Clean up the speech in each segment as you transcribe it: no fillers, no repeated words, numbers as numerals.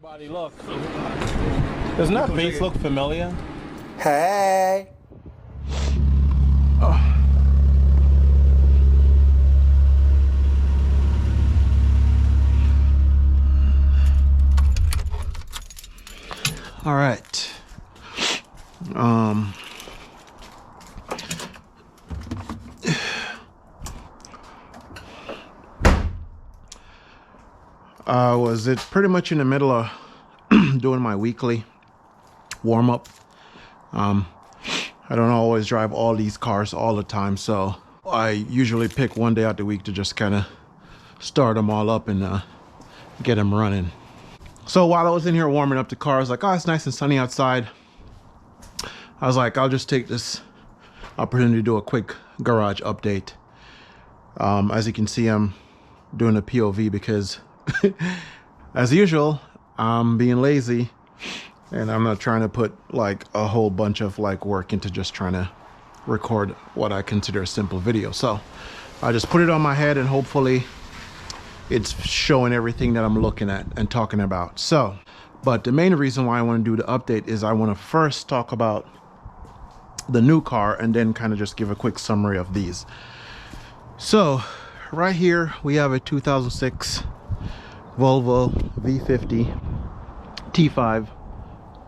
Everybody, look. Doesn't that base look familiar? Hey. Oh. All right. Was it pretty much in the middle of doing my weekly warm-up. I don't always drive all these cars all the time, so I usually pick one day out the week to just kind of start them all up and get them running. So while I was in here warming up the car, I was like, oh, it's nice and sunny outside. I was like, I'll just take this opportunity to do a quick garage update. As you can see, I'm doing a POV because as usual, I'm being lazy and I'm not trying to put like a whole bunch of like work into just trying to record what I consider a simple video. So I just put it on my head and hopefully it's showing everything that I'm looking at and talking about. So, but the main reason why I want to do the update is I want to first talk about the new car and then kind of just give a quick summary of these. So right here we have a 2006 Volvo V50 T5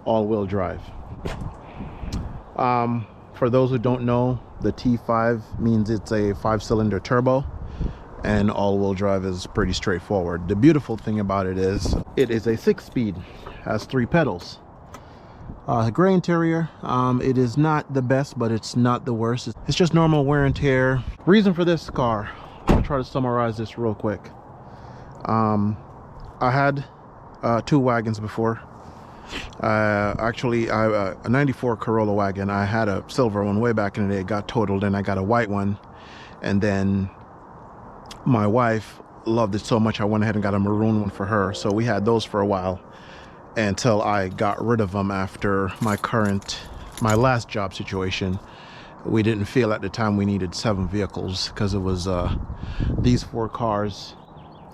all-wheel drive. For those who don't know, the T5 means it's a 5-cylinder turbo, and all-wheel drive is pretty straightforward. The beautiful thing about it is a 6-speed, has 3 pedals. Gray interior, it is not the best, but it's not the worst. It's just normal wear and tear. Reason for this car, I'll try to summarize this real quick. I had 2 wagons before. Actually, a 94 Corolla wagon. I had a silver one way back in the day. It got totaled and I got a white one. And then my wife loved it so much I went ahead and got a maroon one for her. So we had those for a while until I got rid of them after my last job situation. We didn't feel at the time we needed 7 vehicles because it was these 4 cars,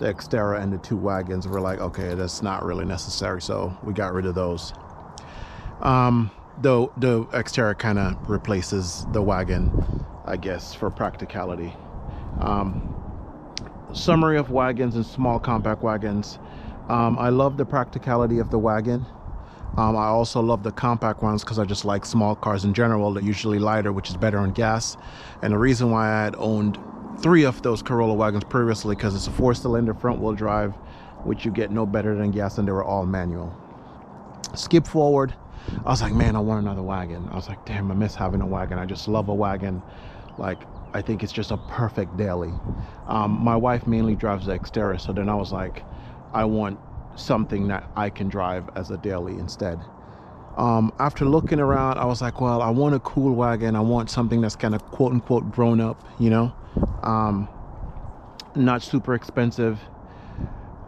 the Xterra and the 2 wagons. Were like, okay, that's not really necessary, so we got rid of those. Though the Xterra kind of replaces the wagon, I guess, for practicality. Summary of wagons and small compact wagons. I love the practicality of the wagon. I also love the compact ones because I just like small cars in general. They're usually lighter, which is better on gas. And the reason why I had owned 3 of those Corolla wagons previously, because it's a 4-cylinder front-wheel drive, which you get no better than gas, and they were all manual. Skip forward, I was like, man, I want another wagon. I was like, damn, I miss having a wagon. I just love a wagon. Like, I think it's just a perfect daily. My wife mainly drives the Xterra, so then I was like, I want something that I can drive as a daily instead. After looking around, I was like, well, I want a cool wagon. I want something that's kind of quote unquote grown up, you know, not super expensive.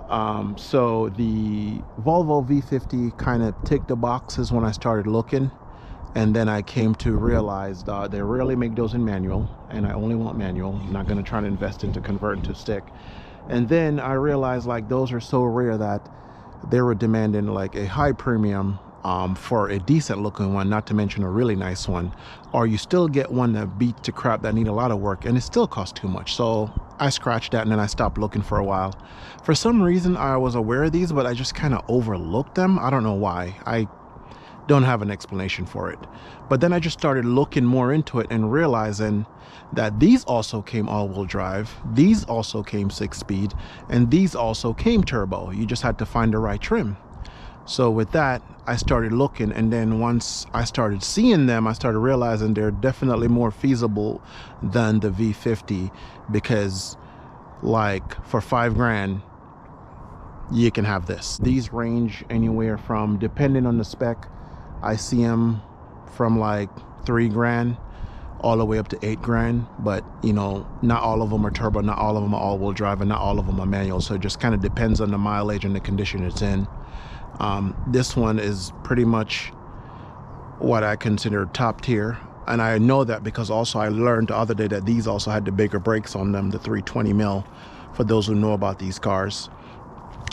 So the Volvo V50 kind of ticked the boxes when I started looking, and then I came to realize they rarely make those in manual, and I only want manual. I'm not going to try to invest into converting to stick. And then I realized like those are so rare that they were demanding like a high premium for a decent looking one, not to mention a really nice one, or you still get one that beats to crap that need a lot of work and it still costs too much. So I scratched that and then I stopped looking for a while. For some reason I was aware of these, but I just kind of overlooked them. I don't know why. I don't have an explanation for it. But then I just started looking more into it and realizing that these also came all-wheel drive, these also came 6-speed, and these also came turbo. You just had to find the right trim. So with that, I started looking, and then once I started seeing them, I started realizing they're definitely more feasible than the V50, because like for $5 grand, you can have this. These range anywhere from, depending on the spec, I see them from like $3 grand all the way up to $8 grand, but you know, not all of them are turbo, not all of them are all-wheel drive, and not all of them are manual. So it just kind of depends on the mileage and the condition it's in. This one is pretty much what I consider top tier, and I know that because also I learned the other day that these also had the bigger brakes on them, the 320 mil, for those who know about these cars.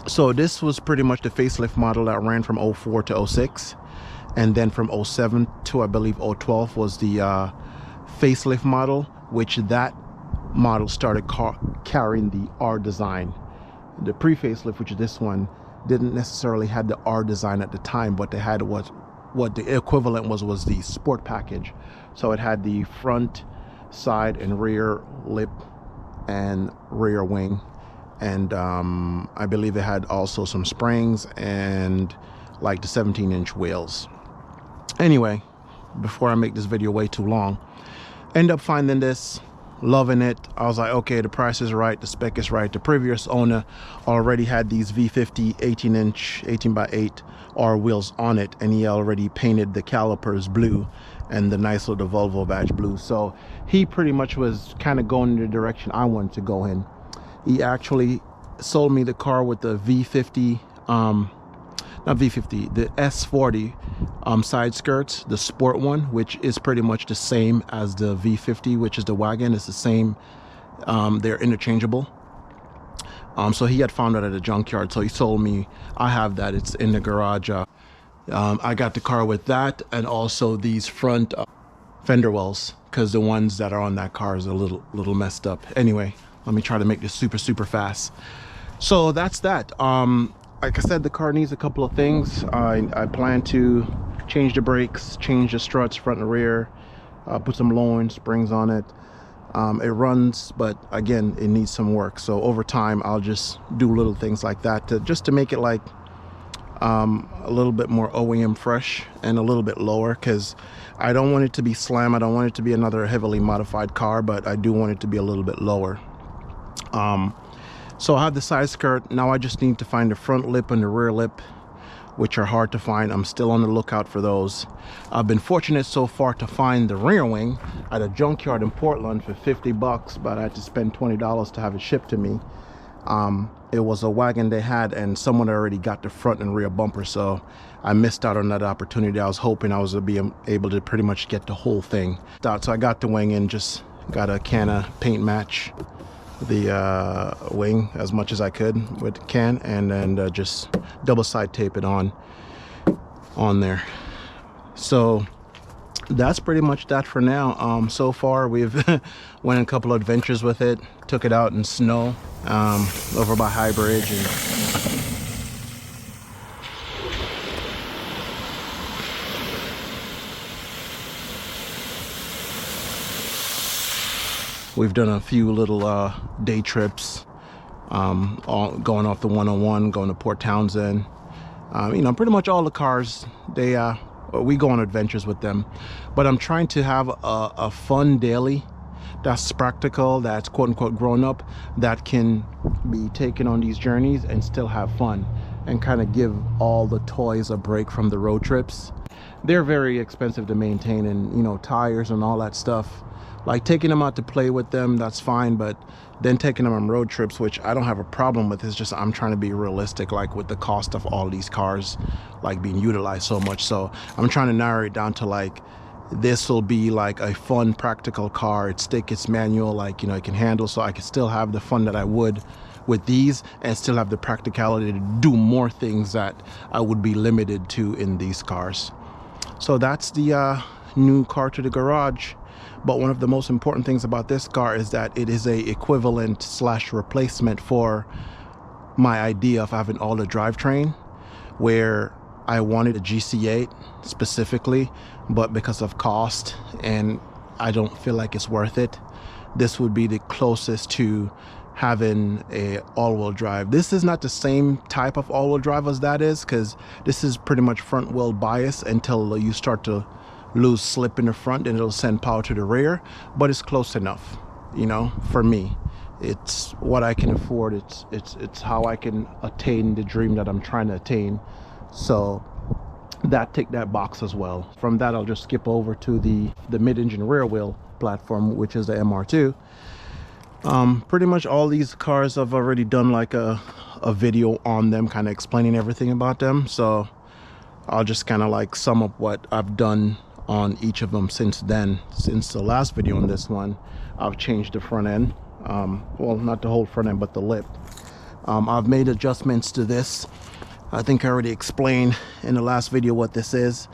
So this was pretty much the facelift model that ran from 04 to 06, and then from 07 to I believe 012 was the facelift model, which that model started carrying the R design. The pre-facelift, which is this one, didn't necessarily have the R design at the time, but they had what the equivalent was the sport package. So it had the front, side, and rear lip and rear wing, and I believe it had also some springs and like the 17-inch wheels. Anyway, before I make this video way too long, end up finding this, loving it. I was like, okay, the price is right, the spec is right. The previous owner already had these V50 18-inch 18x8 R wheels on it, and he already painted the calipers blue and the nice little Volvo badge blue. So he pretty much was kind of going in the direction I wanted to go in. He actually sold me the car with the V50 not V50, the S40 side skirts, the sport one, which is pretty much the same as the V50, which is the wagon. It's the same, they're interchangeable. So he had found it at a junkyard, so he sold me. I have that, it's in the garage. I got the car with that, and also these front fender wells, because the ones that are on that car is a little messed up. Anyway, let me try to make this super fast. So that's that. Like I said, the car needs a couple of things. I plan to change the brakes, change the struts front and rear, put some low-end springs on it. It runs, but again, it needs some work. So over time, I'll just do little things like that just to make it like a little bit more OEM fresh and a little bit lower, because I don't want it to be slam. I don't want it to be another heavily modified car, but I do want it to be a little bit lower. So I have the side skirt. Now I just need to find the front lip and the rear lip, which are hard to find. I'm still on the lookout for those. I've been fortunate so far to find the rear wing at a junkyard in Portland for 50 bucks, but I had to spend $20 to have it shipped to me. It was a wagon they had, and someone already got the front and rear bumper, so I missed out on that opportunity. I was hoping I was be able to pretty much get the whole thing. So I got the wing and just got a can of paint match the wing as much as I could with the can, and then just double side tape it on there. So that's pretty much that for now. So far we've went on a couple of adventures with it, took it out in snow over by High Bridge, and we've done a few little day trips, going off the 101, going to Port Townsend. You know, pretty much all the cars, we go on adventures with them. But I'm trying to have a fun daily that's practical, that's quote-unquote grown up, that can be taken on these journeys and still have fun, and kind of give all the toys a break from the road trips. They're very expensive to maintain, and you know, tires and all that stuff. Like taking them out to play with them, that's fine, but then taking them on road trips, which I don't have a problem with, is just I'm trying to be realistic, like with the cost of all these cars like being utilized so much. So I'm trying to narrow it down to like, this will be like a fun practical car. It's stick, it's manual, like, you know, it can handle, so I can still have the fun that I would with these and still have the practicality to do more things that I would be limited to in these cars. So that's the new car to the garage. But one of the most important things about this car is that it is a equivalent / replacement for my idea of having all the drivetrain, where I wanted a GC8 specifically, but because of cost and I don't feel like it's worth it, this would be the closest to having a all-wheel drive. This is not the same type of all-wheel drive as that is, because this is pretty much front-wheel bias until you start to lose slip in the front and it'll send power to the rear, but it's close enough, you know, for me. It's what I can afford. It's how I can attain the dream that I'm trying to attain. So that tick that box as well. From that, I'll just skip over to the mid-engine rear wheel platform, which is the MR2. Pretty much all these cars I've already done like a video on them, kind of explaining everything about them. So I'll just kind of like sum up what I've done on each of them since then. Since the last video on this one, I've changed the front end, well, not the whole front end, but the lip. I've made adjustments to this. I think I already explained in the last video what this is,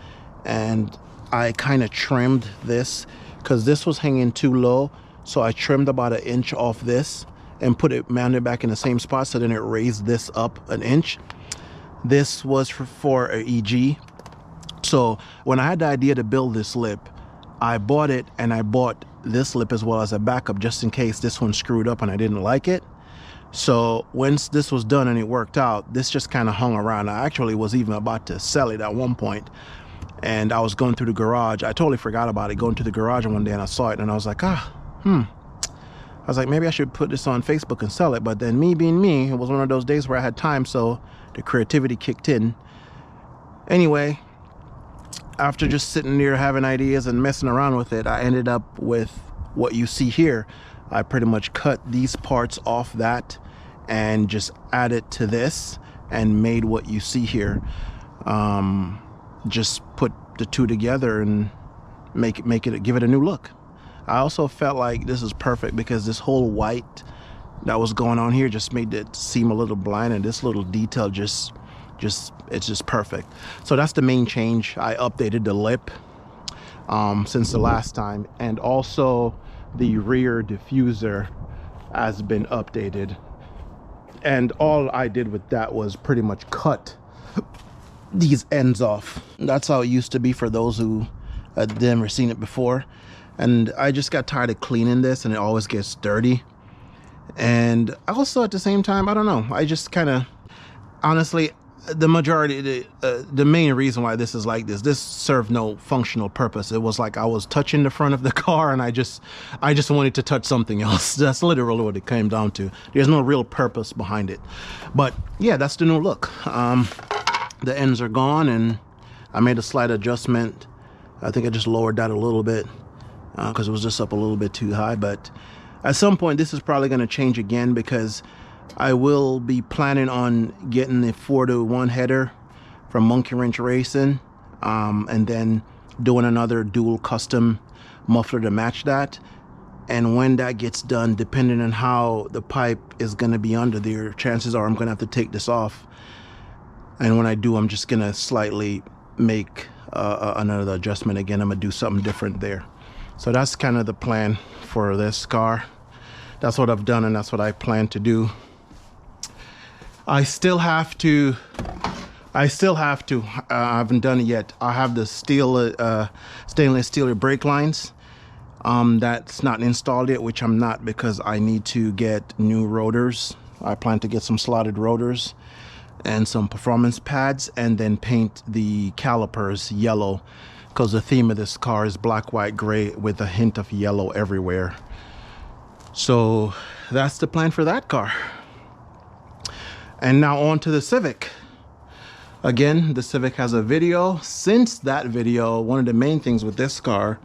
and I kind of trimmed this because this was hanging too low, so I trimmed about 1 inch off this and put it mounted back in the same spot, so then it raised this up 1 inch. This was for a EG. So when I had the idea to build this lip, I bought it, and I bought this lip as well as a backup just in case this one screwed up and I didn't like it. So once this was done and it worked out, this just kind of hung around. I actually was even about to sell it at one point, and I was going through the garage. I totally forgot about it, going to the garage one day, and I saw it and I was like, I was like, maybe I should put this on Facebook and sell it. But then me being me, it was one of those days where I had time, so the creativity kicked in. Anyway, after just sitting there having ideas and messing around with it, I ended up with what you see here. I pretty much cut these parts off that and just added to this and made what you see here. Just put the two together and give it a new look. I also felt like this is perfect because this whole white that was going on here just made it seem a little bland, and this little detail it's just perfect. So that's the main change. I updated the lip since the last time, and also the rear diffuser has been updated, and all I did with that was pretty much cut these ends off. That's how it used to be for those who had never seen it before. And I just got tired of cleaning this, and it always gets dirty. And also at the same time, I don't know, I just kind of, honestly, the main reason why this is like this served no functional purpose. It was like I was touching the front of the car, and I just wanted to touch something else. That's literally what it came down to. There's no real purpose behind it. But yeah, that's the new look. The ends are gone, and I made a slight adjustment. I think I just lowered that a little bit because it was just up a little bit too high. But at some point this is probably going to change again, because I will be planning on getting the 4-to-1 header from Monkey Wrench Racing, and then doing another dual custom muffler to match that. And when that gets done, depending on how the pipe is going to be under there, chances are I'm going to have to take this off. And when I do, I'm just going to slightly make another adjustment again. I'm going to do something different there. So that's kind of the plan for this car. That's what I've done, and that's what I plan to do. I still have to, I haven't done it yet. I have the stainless steel brake lines. That's not installed yet, which I'm not, because I need to get new rotors. I plan to get some slotted rotors and some performance pads, and then paint the calipers yellow, because the theme of this car is black, white, gray with a hint of yellow everywhere. So that's the plan for that car. And now on to the Civic. Again, the Civic has a video. Since that video, one of the main things with this car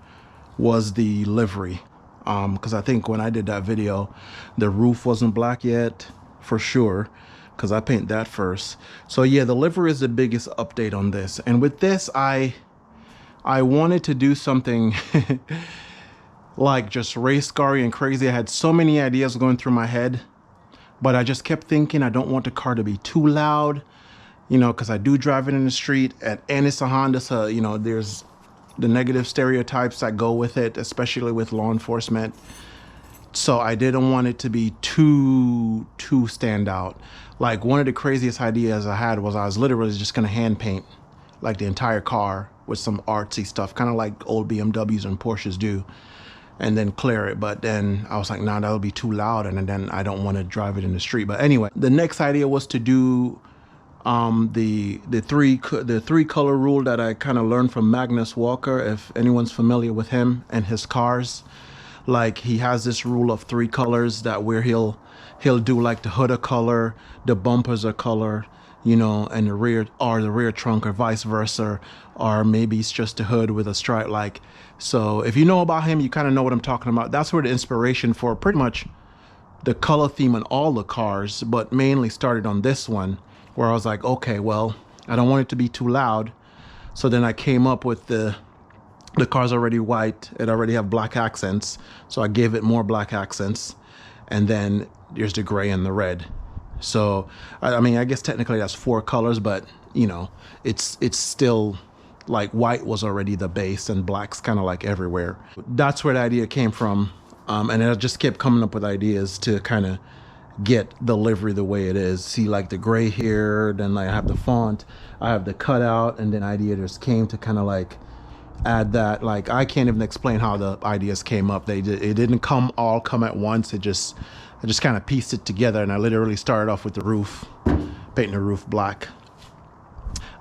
was the livery. Because I think when I did that video, the roof wasn't black yet, for sure, because I paint that first. So yeah, the livery is the biggest update on this. And with this, I wanted to do something like just race car-y and crazy. I had so many ideas going through my head, but I just kept thinking I don't want the car to be too loud, you know, because I do drive it in the street, and it's a Honda, so, you know, there's the negative stereotypes that go with it, especially with law enforcement. So I didn't want it to be too stand out. Like, one of the craziest ideas I had was I was literally just gonna hand paint like the entire car with some artsy stuff, kind of like old BMWs and Porsches do, and then clear it. But then I was like, nah, that'll be too loud, and then I don't want to drive it in the street. But anyway, the next idea was to do the three color rule that I kind of learned from Magnus Walker, if anyone's familiar with him and his cars. Like, he has this rule of 3 colors that where he'll do like the hood a color, the bumpers a color, you know, and the rear trunk, or vice versa, or maybe it's just a hood with a stripe. Like, so if you know about him, you kind of know what I'm talking about. That's where the inspiration for pretty much the color theme on all the cars, but mainly started on this one, where I was like, okay, well, I don't want it to be too loud. So then I came up with the car's already white, it already have black accents, so I gave it more black accents, and then there's the gray and the red. So I mean, I guess technically that's 4 colors, but you know, it's still like white was already the base and black's kind of like everywhere. That's where the idea came from. And I just kept coming up with ideas to kind of get the livery the way it is. See, like the gray here, then I have the font, I have the cutout, and then idea just came to kind of like add that. Like, I can't even explain how the ideas came up. It didn't all come at once. I just kind of pieced it together, and I literally started off with the roof, painting the roof black.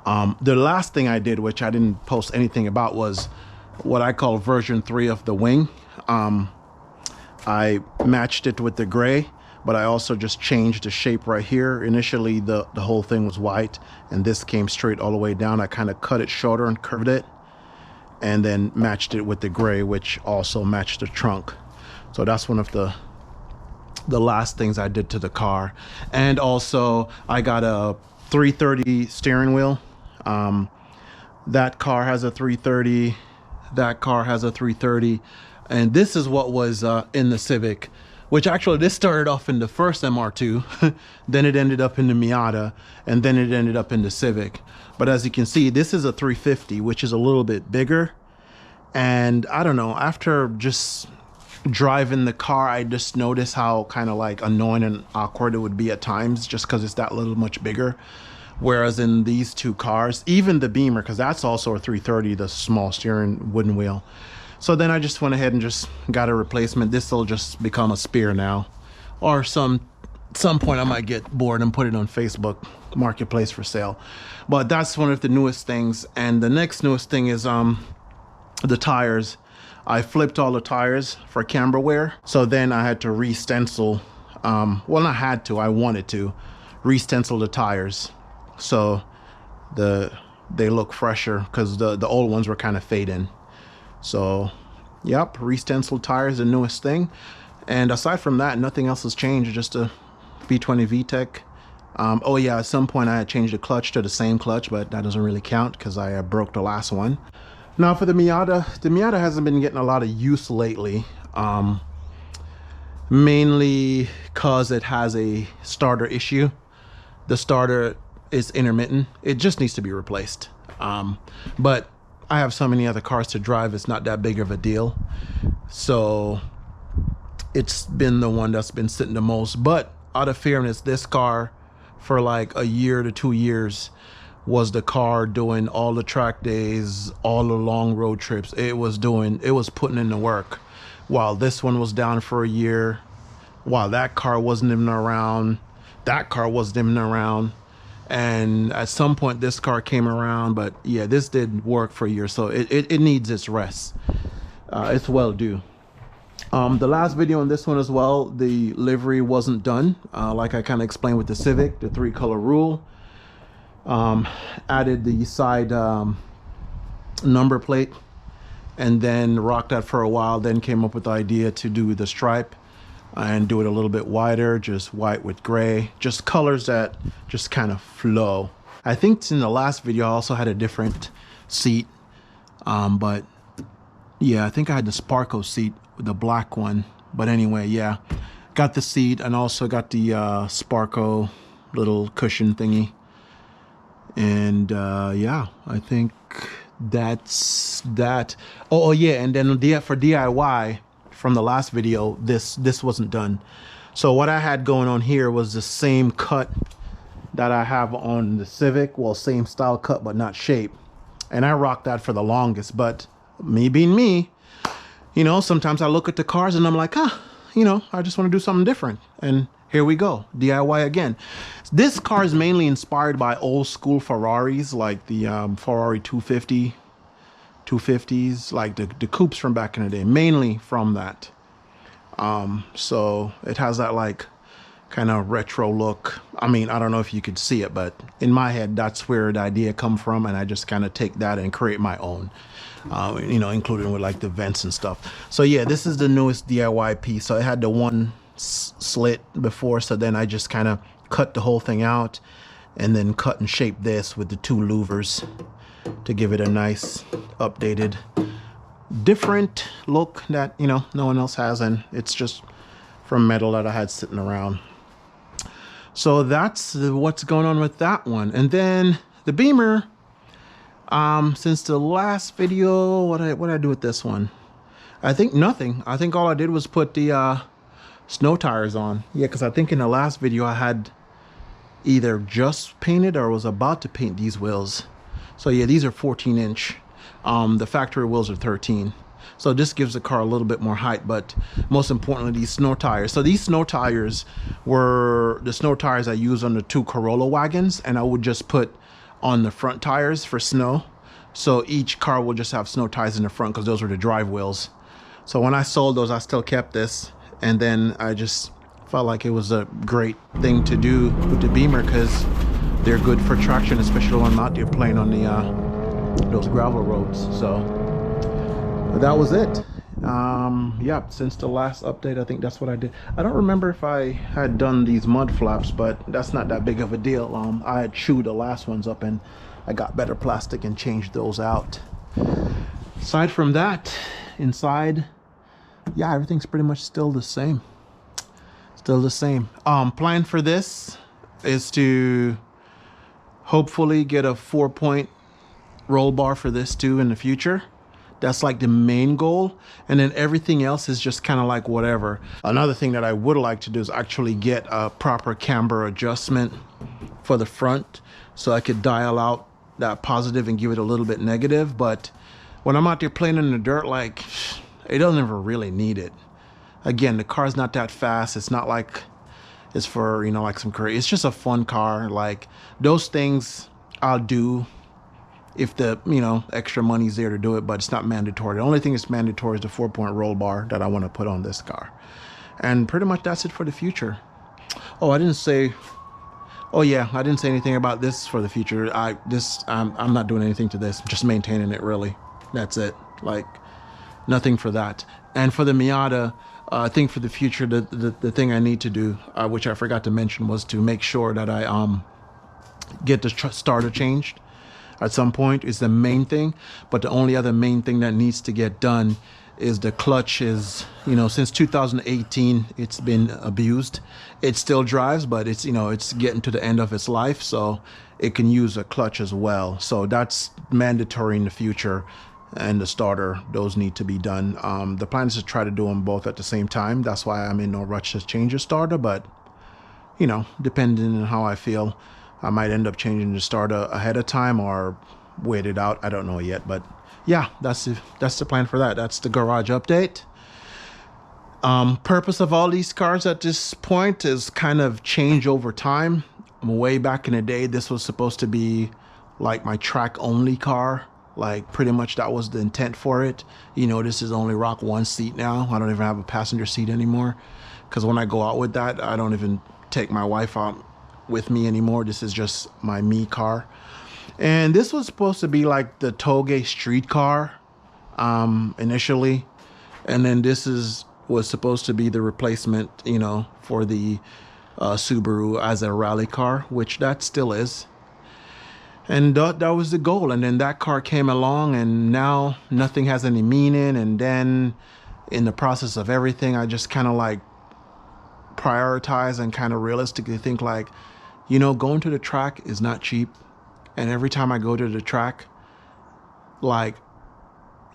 The last thing I did, which I didn't post anything about, was what I call version 3 of the wing. I matched it with the gray, but I also just changed the shape right here. Initially, the whole thing was white, and this came straight all the way down. I kind of cut it shorter and curved it, and then matched it with the gray, which also matched the trunk. So that's one of the last things I did to the car. And also, I got a 330 steering wheel. That car has a 330. That car has a 330. And this is what was in the Civic, which actually this started off in the first MR2, then it ended up in the Miata, and then it ended up in the Civic. But as you can see, this is a 350, which is a little bit bigger. And I don't know, after just driving the car, I just noticed how kind of like annoying and awkward it would be at times, just because it's that little much bigger. Whereas in these two cars, even the Beamer, because that's also a 330, the small steering wooden wheel. So then I just went ahead and just got a replacement. This will just become a Spear now, or some point I might get bored and put it on Facebook Marketplace for sale. But that's one of the newest things. And the next newest thing is the tires. I flipped all the tires for camber wear, so then I had to re-stencil. Well, not had to, I wanted to re-stencil the tires so they look fresher, because the old ones were kind of fading. So yep, re-stenciled tires, the newest thing. And aside from that, nothing else has changed, just a B20 VTEC. Oh yeah, at some point I had changed the clutch to the same clutch, but that doesn't really count because I broke the last one. Now for the Miata hasn't been getting a lot of use lately, mainly because it has a starter issue. The starter is intermittent. It just needs to be replaced. But I have so many other cars to drive, it's not that big of a deal. So it's been the one that's been sitting the most. But out of fairness, this car for like a year to 2 years was the car doing all the track days, all the long road trips. It was putting in the work. While this one was down for a year, while that car wasn't even around, that car wasn't even around. And at some point this car came around, but yeah, this did work for a year, so it needs its rest. It's well due. The last video on this one as well, the livery wasn't done, like I kind of explained with the Civic, the 3-color rule. Added the side number plate, and then rocked that for a while, then came up with the idea to do the stripe and do it a little bit wider, just white with gray, just colors that just kind of flow. I think in the last video I also had a different seat, but yeah, I think I had the Sparko seat, the black one. But anyway, yeah, got the seat and also got the Sparko little cushion thingy. And yeah, I think that's that. Oh yeah, and then for DIY from the last video, this wasn't done. So what I had going on here was the same cut that I have on the Civic. Well, same style cut, but not shape. And I rocked that for the longest. But me being me, you know, sometimes I look at the cars and I'm like, you know, I just want to do something different. And here we go, DIY again. This car is mainly inspired by old school Ferraris, like the Ferrari 250, 250s, like the coupes from back in the day, mainly from that. So it has that like kind of retro look. I mean, I don't know if you could see it, but in my head, that's where the idea come from. And I just kind of take that and create my own, you know, including with like the vents and stuff. So yeah, this is the newest DIY piece. So it had the one slit before, so then I just kind of cut the whole thing out and then cut and shaped this with the 2 louvers to give it a nice updated different look that, you know, no one else has, and it's just from metal that I had sitting around. So that's what's going on with that one. And then the Beamer, since the last video, what did I do with this one? I think nothing. I think all I did was put the snow tires on. Yeah, because I think in the last video I had either just painted or was about to paint these wheels. So yeah, these are 14-inch. The factory wheels are 13. So this gives the car a little bit more height, but most importantly, these snow tires. So these snow tires were the snow tires I used on the 2 Corolla wagons, and I would just put on the front tires for snow. So each car will just have snow tires in the front because those were the drive wheels. So when I sold those, I still kept this, and then I just felt like it was a great thing to do with the Beamer because they're good for traction, especially when I'm out there playing on the those gravel roads. So that was it. Yeah, since the last update, I think that's what I did. I don't remember if I had done these mud flaps, but that's not that big of a deal. I had chewed the last ones up and I got better plastic and changed those out. Aside from that, inside, yeah, everything's pretty much still the same. Still the same. Plan for this is to hopefully get a 4-point roll bar for this too in the future. That's like the main goal, and then everything else is just kind of like whatever. Another thing that I would like to do is actually get a proper camber adjustment for the front so I could dial out that positive and give it a little bit negative. But when I'm out there playing in the dirt, like, it doesn't ever really need it. Again, the car's not that fast. It's not like it's for, you know, like some crazy. It's just a fun car. Like those things I'll do if the, you know, extra money's there to do it, but it's not mandatory. The only thing that's mandatory is the 4-point roll bar that I want to put on this car. And pretty much that's it for the future. Oh, I didn't say, oh yeah, I didn't say anything about this for the future. I'm not doing anything to this, just maintaining it really. That's it. Like nothing for that. And for the Miata, I think for the future, the thing I need to do, which I forgot to mention, was to make sure that I get the starter changed at some point. Is the main thing. But the only other main thing that needs to get done is the clutch. Is, you know, since 2018 it's been abused. It still drives, but it's, you know, it's getting to the end of its life, so it can use a clutch as well. So that's mandatory in the future. And the starter, those need to be done. The plan is to try to do them both at the same time. That's why I'm in no rush to change the starter, but you know, depending on how I feel, I might end up changing the starter ahead of time or wait it out. I don't know yet, but yeah, that's the plan for that. That's the garage update. Purpose of all these cars at this point is kind of change over time. Way back in the day, this was supposed to be like my track only car. Like pretty much that was the intent for it. You know, this is only rock one seat now. I don't even have a passenger seat anymore, because when I go out with that, I don't even take my wife out with me anymore. This is just my me car. And this was supposed to be like the Toge street car initially, and then this was supposed to be the replacement, you know, for the Subaru as a rally car, which that still is. And that was the goal. And then that car came along, and now nothing has any meaning. And then in the process of everything, I just kind of like prioritize and kind of realistically think like, you know, going to the track is not cheap. And every time I go to the track, like,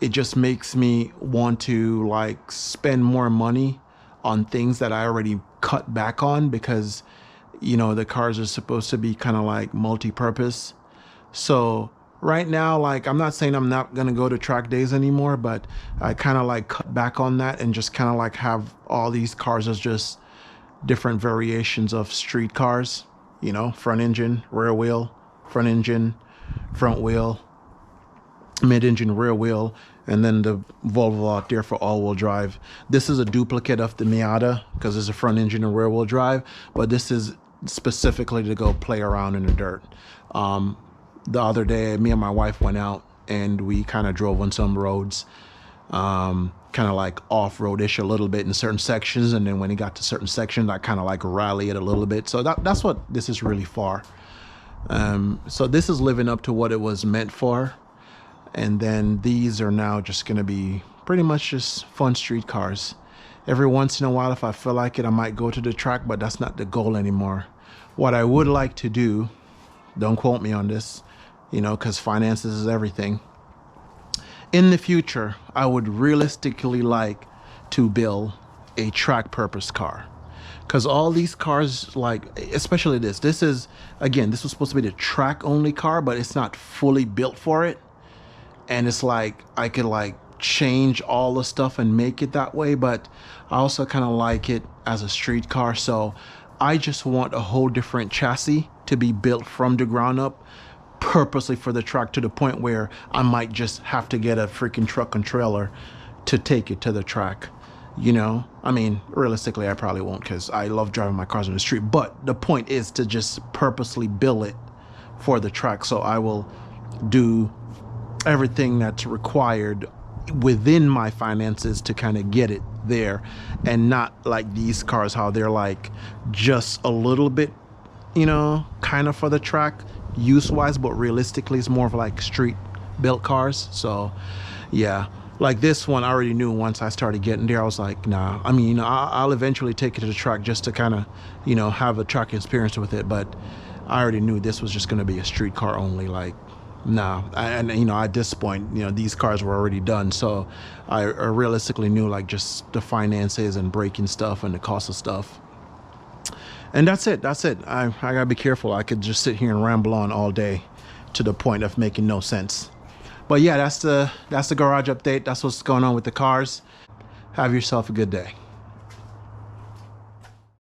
it just makes me want to like spend more money on things that I already cut back on, because, you know, the cars are supposed to be kind of like multi-purpose. So right now, like, I'm not saying I'm not gonna go to track days anymore, but I kind of like cut back on that and just kind of like have all these cars as just different variations of street cars, you know, front engine, rear wheel, front engine, front wheel, mid-engine, rear wheel, and then the Volvo out there for all-wheel drive. This is a duplicate of the Miata because it's a front engine and rear wheel drive, but this is specifically to go play around in the dirt. The other day, me and my wife went out and we kind of drove on some roads, kind of like off-road-ish a little bit in certain sections, and then when it got to certain sections, I kind of like rally it a little bit. So that's what this is really for. So this is living up to what it was meant for. And then these are now just going to be pretty much just fun street cars. Every once in a while, if I feel like it, I might go to the track, but that's not the goal anymore. What I would like to do, don't quote me on this, you know, because finances is everything. In the future, I would realistically like to build a track purpose car. Because all these cars, like, especially this is, again, this was supposed to be the track only car, but it's not fully built for it. And it's like, I could like change all the stuff and make it that way, but I also kind of like it as a street car. So I just want a whole different chassis to be built from the ground up purposely for the track, to the point where I might just have to get a freaking truck and trailer to take it to the track. You know, I mean, realistically, I probably won't, because I love driving my cars on the street. But the point is to just purposely build it for the track. So I will do everything that's required within my finances to kind of get it there, and not like these cars, how they're like just a little bit, you know, kind of for the track use wise, but realistically it's more of like street built cars. So yeah, like this one, I already knew once I started getting there, I was like, nah, I mean, you know, I'll eventually take it to the track just to kind of, you know, have a track experience with it. But I already knew this was just going to be a street car only. Like, nah. And you know, at this point, you know, these cars were already done. So I realistically knew like just the finances and braking stuff and the cost of stuff. And that's it. I gotta be careful. I could just sit here and ramble on all day to the point of making no sense. But yeah, that's the garage update. That's what's going on with the cars. Have yourself a good day.